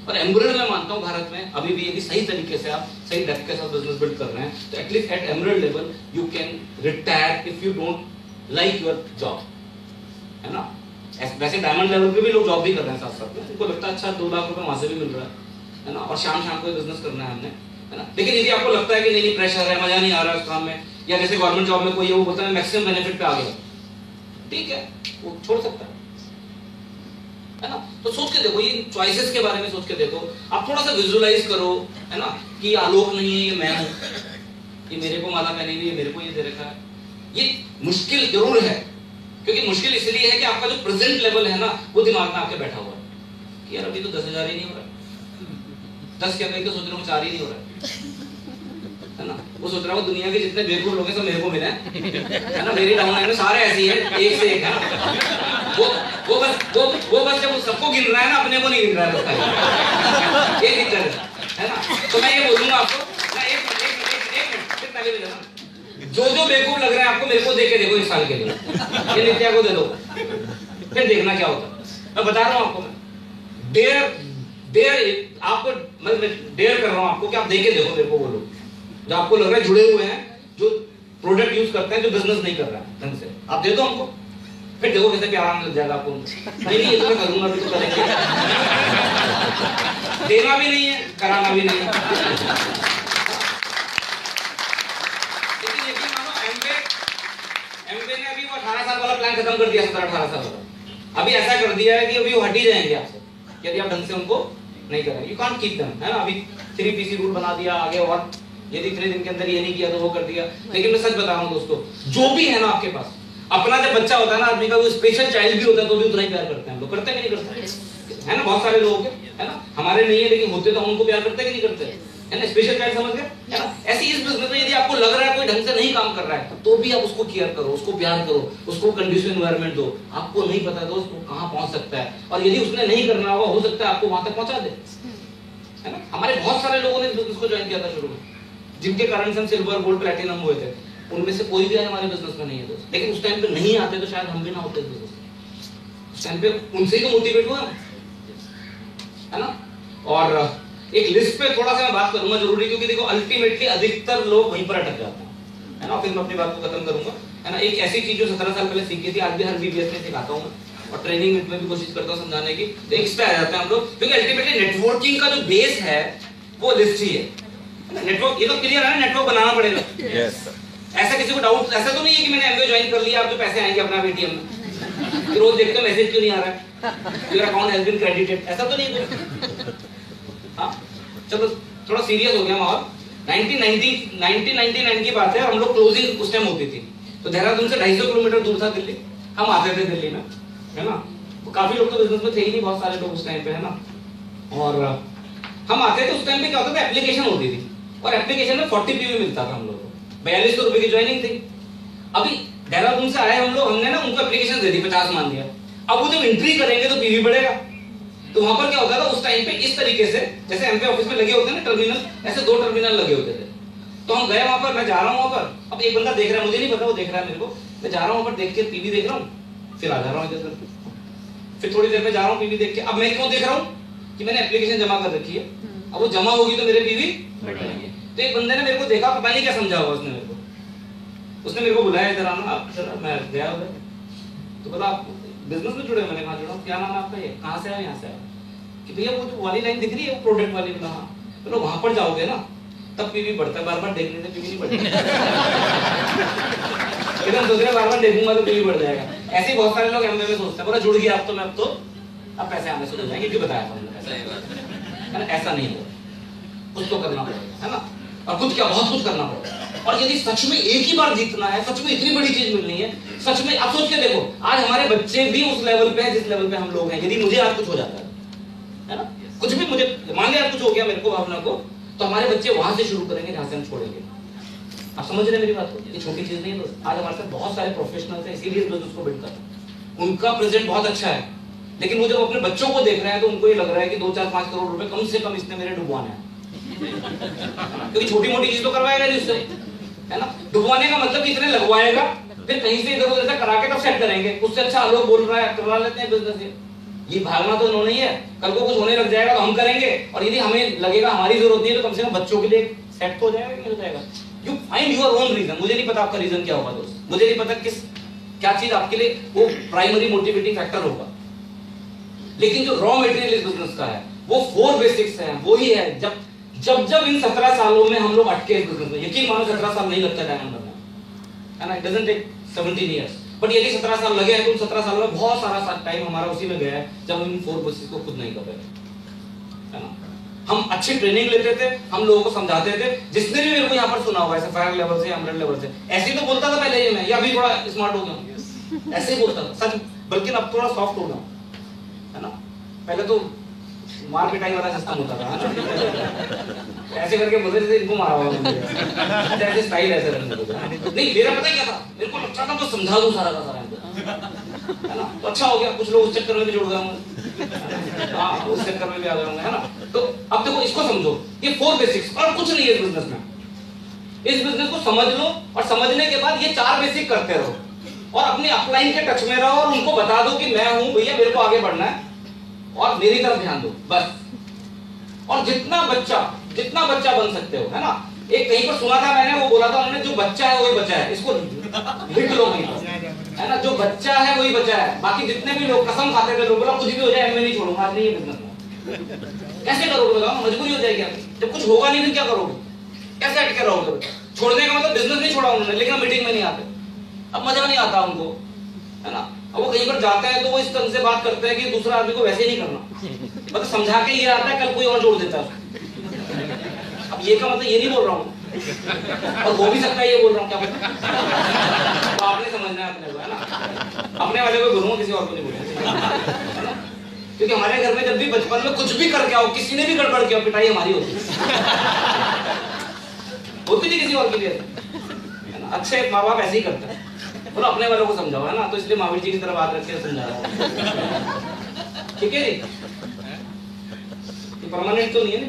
और एमरल्ड मैं मानता हूँ भारत में अभी भी यदि सही तरीके से आप सही डेप्थ के साथ बिजनेस बिल्ड कर रहे हैं तो at least at emerald level you can retire if you don't like your job, है ना। वैसे डायमंड लेवल पे भी लोग जॉब भी कर रहे हैं साथ साथ में, उनको लगता है अच्छा 2 लाख रुपए वहां से भी मिल रहा है ना, और शाम को बिजनेस करना है हमने, है ना। लेकिन यदि आपको लगता है कि नहीं प्रेशर है, मजा नहीं आ रहा है उस काम में, या जैसे गवर्नमेंट जॉब में कोई है वो बोलता है मैक्सिमम बेनिफिट पे आ गया, ठीक है, वो छोड़ सकता है ना। तो सोच के देखो, ये चॉइसेस के बारे में सोच के देखो, आप थोड़ा सा विजुअलाइज करो, है ना, कि आलोक नहीं है ये मैं हूं, ये मेरे को माला पहनी हुई है, मेरे को ये दे रखा है। ये मुश्किल जरूर है, क्योंकि मुश्किल इसलिए है कि आपका जो प्रेजेंट लेवल है ना वो दिमाग में आपके बैठा हुआ है कि यार अभी तो 10,000 ही नहीं हो रहा, 10 क्या कहीं तो सोच रहा हूँ 4 ही नहीं हो रहा, है ना। वो सोच रहा हूँ दुनिया के जितने बेवकूफ लोग हैं सब मेरे को मिले, है ना, मेरी डाउन लाइन में सारे ऐसे ही हैं, एक से एक, है ना। वो बस जब सबको गिन रहा है ना, अपने को नहीं गिन रहा है, ये दिक्कत है ना। तो मैं ये बोलूंगा आपको, जो बेवकूफ लग रहा है आपको, मेरे को दे के देखो 1 साल के लिए, ये नित्या को दे दो, फिर देखना क्या होता है। मैं बता रहा हूँ आपको, मैं डेयर आपको, मैं डेयर कर रहा हूँ आपको कि आप दे के देखो मेरे को वो लोग जो आपको लग रहा है जुड़े हुए हैं, जो प्रोडक्ट यूज करते हैं, जो बिजनेस नहीं कर रहा है ढंग से, आप दे दो हमको, फिर देखो कैसे प्यार आने लग जाएगा आपको। नहीं ये तो मैं करूंगा, अभी तो करेंगे, देना भी नहीं है, कराना भी नहीं है। एमवे ने अभी वो 18 साल वाला प्लान खत्म कर दिया, 17-18 साल वाला, अभी ऐसा कर दिया है कि अभी वो हट ही जाएंगे आपसे यदि आप ढंग से उनको नहीं करेंगे। यू कांट कीप देम, है ना। अभी 3PC रूल बना दिया आगे, और यदि इतने दिन के अंदर ये नहीं किया तो वो कर दिया। लेकिन मैं सच बता रहा हूँ दोस्तों, जो भी है ना आपके पास, अपना जब बच्चा होता है ना आदमी का, वो स्पेशल चाइल्ड भी होता है तो भी उतना ही प्यार करते हैं हम लोग, करते हैं कि नहीं करते, है ना। बहुत सारे लोग है ना, हमारे नहीं है लेकिन होते तो हम उनको प्यार करते हैं कि नहीं करते, है ना। स्पेशल चाइल्ड समझ गए, है ना। ऐसी इस बिजनेस में यदि आपको लग रहा है कोई ढंग से नहीं काम कर रहा है तो भी आप उसको केयर करो, उसको प्यार करो, उसको कंडीशन एनवायरनमेंट दो। आपको नहीं पता दोस्त वो कहां पहुंच सकता है, और यदि उसने नहीं करना होगा हो सकता है आपको वहां तक पहुंचा दे, है ना। हमारे बहुत सारे लोगों ने इस बिजनेस को ज्वाइन किया था शुरू में, जिनके कारण से हम सिल्वर गोल्ड प्लैटिनम हुए थे, उनमें से कोई भी आज हमारे बिजनेस में नहीं है दोस्त। लेकिन उस टाइम पे नहीं आते तो शायद हम भी ना होते इस बिजनेस में। उस टाइम पे उनसे ही तो मोटिवेट हुआ, है ना। और एक लिस्ट पे थोड़ा सा मैं बात करूंगा जरूरी, क्योंकि देखो अल्टीमेटली अधिकतर लोग वहीं पर अटक जाते हैं, है ना। फिर मैं अपनी बात को खत्म करूंगा, है ना। एक ऐसी चीज जो 17 साल पहले सीखी थी, आज भी हर BBS में सिखाता हूं और ट्रेनिंग में भी कोशिश करता हूं समझाने की। तो एक पे आ जाते हैं हम लोग, क्योंकि अल्टीमेटली नेटवर्किंग का जो बेस है वो लिस्ट ही है। नेटवर्क, ये तो क्लियर है, नेटवर्क बनाना पड़ेगा। ऐसा किसी को डाउट, ऐसा तो नहीं है कि मैंने एमबीए ज्वाइन कर लिया अब तो पैसे आएंगे अपना ATM में, रोज देखते हो मैसेज क्यों नहीं आ रहा है, your account has been credited, ऐसा तो नहीं है। हाँ चलो थोड़ा सीरियस हो गया माहौल। 1999 की बात है, हम लोग क्लोजिंग उस टाइम होती थी, तो देहरादून से 250 किलोमीटर दूर था दिल्ली, हम आते थे दिल्ली में, है ना। तो काफी लोग तो बिजनेस में थे ही नहीं, बहुत सारे लोग उस टाइम पे, है ना। और हम आते थे, उस टाइम पे क्या होता था, एप्लीकेशन होती थी और एप्लीकेशन में 40 PV मिलता था हम लोग को, 4200 रुपए की ज्वाइनिंग थी। अभी देहरादून से आए हम लोग, हमने ना उनको एप्लीकेशन दे दी, 50 मान दिया। अब वो जब एंट्री करेंगे तो PV बढ़ेगा, तो वहां पर क्या होता था उस टाइम पे, इस तरीके से जैसे एमपी ऑफिस में लगे होते हैं ना टर्मिनल, ऐसे 2 टर्मिनल लगे होते थे। तो हम गए वहां पर, मैं जा रहा हूं वहां पर, अब एक बंदा देख रहा है, मुझे नहीं पता वो देख रहा है मेरे को, मैं जा रहा हूं वहां पर, देख के PV देख रहा हूं, फिर आ जा रहा हूं इधर, फिर थोड़ी देर में जा रहा हूं PV देख के। अब मैं क्यों देख रहा हूं कि मैंने एप्लीकेशन जमा कर रखी है, अब वो जमा होगी तो मेरे PV बढ़ेंगे। तो एक बंदे ने मेरे को देखा, पता नहीं क्या समझा होगा उसने मेरे को बुलाया, इधर आना आप, मैं गया उधर, तो बोला आप बिजनेस में जुड़े, मैंने कहा जुड़ा, क्या नाम है आपका, ये कहां से आए, यहां से आए, कि भैया वो जो वाली लाइन दिख रही है वो प्रोडक्ट वाली, बोला हाँ, बोलो वहां पर जाओगे ना तब PV बढ़ता है, बार-बार देखने से PV नहीं बढ़ता। एकदम सोच रहे बार-बार देखूंगा तो PV बढ़ जाएगा। ऐसे ही बहुत सारे लोग एमबीए में सोचते हैं, बोला जुड़ गया अब तो मैं, अब तो अब पैसे आने शुरू हो जाएंगे, क्यों बताया था हमने, है ना। ऐसा नहीं होगा, कुछ तो करना पड़ेगा, है ना, और कुछ क्या बहुत कुछ करना पड़ेगा। और यदि सच में एक ही बार जीतना है, सच में इतनी बड़ी चीज मिलनी है, सच में आप सोच के देखो, आज हमारे बच्चे भी उस लेवल पे हैं जिस लेवल पे हम लोग हैं। यदि मुझे आज कुछ हो जाता है ना, कुछ भी मुझे मान लिया कुछ हो गया मेरे को, भावना को, तो हमारे बच्चे वहां से शुरू करेंगे जहां से हम छोड़ेंगे। आप समझ रहे हैं मेरी बात को, ये छोटी चीज नहीं है दोस्त। आज हमारे साथ बहुत सारे प्रोफेशनल्स हैं, इसीलिए बिजनेस को बिल्ड कर रहे हैं, उनका प्रेजेंट बहुत अच्छा है, लेकिन वो जब अपने बच्चों को देख रहे हैं तो उनको ये लग रहा है कि 2-4-5 करोड़ रुपए कम से कम इसने मेरे डुबवाने हैं, क्योंकि छोटी मोटी चीज तो करवाएगा नहीं उससे, है ना। डुबवाने का मतलब इतने लगवाएगा, फिर कहीं से इधर उधर से करा के तब सेट करेंगे। उससे अच्छा लोग बोल रहा है, करवा लेते हैं बिजनेस। ये भागना तो उन्होंने ही है, कल को कुछ होने लग जाएगा तो हम करेंगे, और यदि हमें लगेगा हमारी जरूरत नहीं है तो कम से कम बच्चों के लिए सेट तो हो जाएगा कि नहीं हो जाएगा। You find your own reason. मुझे नहीं पता आपका रीजन क्या होगा दोस्त, मुझे नहीं पता क्या चीज आपके लिए वो प्राइमरी मोटिवेटिंग फैक्टर होगा, लेकिन जो रॉ मटेरियल इस बिजनेस का है वो 4 बेसिक्स है, वो ही है। जब इन 17 सालों में हम लोग अटके इस बिजनेस में, यकीन मानो 17 साल नहीं लगता डायमंड बनना, है ना, it doesn't take 17 years, but यदि 17 साल लगे हैं तो उन 17 सालों में बहुत सारा टाइम हमारा उसी में गया है जब हम इन 4 बेसिक्स को खुद नहीं कर रहे थे, है ना। हम अच्छी ट्रेनिंग लेते थे, हम लोगों को समझाते थे, जिसने भी मेरे को यहाँ पर सुना हुआ है फायर लेवल से, एमरेल्ड लेवल से, ऐसे ही तो बोलता था पहले ये मैं, या अभी थोड़ा स्मार्ट हो गया, ऐसे ही बोलता था सच, बल्कि अब थोड़ा सॉफ्ट हो गया, है ना। पहले तो मार पिटाई वाला सिस्टम होता था, है ना, ऐसे करके बोलते थे इनको मारा हुआ, ऐसे स्टाइल ऐसे रखने को नहीं। मेरा पता क्या था, मेरे को लगता था तो समझा दूं सारा का सारा इनको, है ना, तो अच्छा हो गया। कुछ लोग उस चक्कर में भी जुड़ गए होंगे, हाँ उस चक्कर में भी आ गए होंगे, है ना। तो अब देखो इसको समझो, ये 4 बेसिक्स और कुछ नहीं है इस बिजनेस में। इस बिजनेस को समझ लो और समझने के बाद ये 4 बेसिक करते रहो और अपने अपलाइन के टच में रहो और उनको बता दो कि मैं हूं भैया, मेरे को आगे बढ़ना है और मेरी तरफ ध्यान दो बस। और जितना बच्चा बन सकते हो, है ना। एक कहीं पर सुना था मैंने, वो बोला था उन्होंने, जो बच्चा है वही बचा है, इसको लिख लो कहीं पर, है ना, जो बच्चा है वही बचा है। बाकी जितने भी लोग कसम खाते थे, लोग बोला कुछ भी हो जाए मैं नहीं छोड़ूंगा, आज नहीं है बिजनेस में। कैसे करोगे बताओ, मजबूरी हो जाएगी आपकी, जब कुछ होगा नहीं फिर क्या करोगे, कैसे अटके रहोगे। छोड़ने का मतलब बिजनेस नहीं छोड़ा उन्होंने, लेकिन मीटिंग में नहीं आते, अब मजा नहीं आता उनको, है ना। अब वो कहीं पर जाते हैं तो वो इस तरह से बात करते हैं कि दूसरा आदमी को वैसे नहीं करना, मतलब समझा के ये आता है, कल कोई और जोड़ देता है। अब ये का मतलब ये नहीं बोल रहा हूँ, और वो भी सकता है ये बोल रहा हूँ, क्या पता, तो आपने समझना है अपने को, है ना। अपने वाले को बोलूंगा, किसी और को नहीं बोलूंगा, क्योंकि हमारे घर में जब भी बचपन में कुछ भी करके आओ, किसी ने भी गड़बड़ किया, पिटाई हमारी होती नहीं किसी और के लिए, है ना। अच्छे माँ बाप ऐसे ही करते हैं, बोलो अपने वालों को समझाओ, है ना। तो इसलिए महावीर जी की तरफ बात रख के समझा रहा हूँ, ठीक है जी। परमानेंट तो नहीं है ना।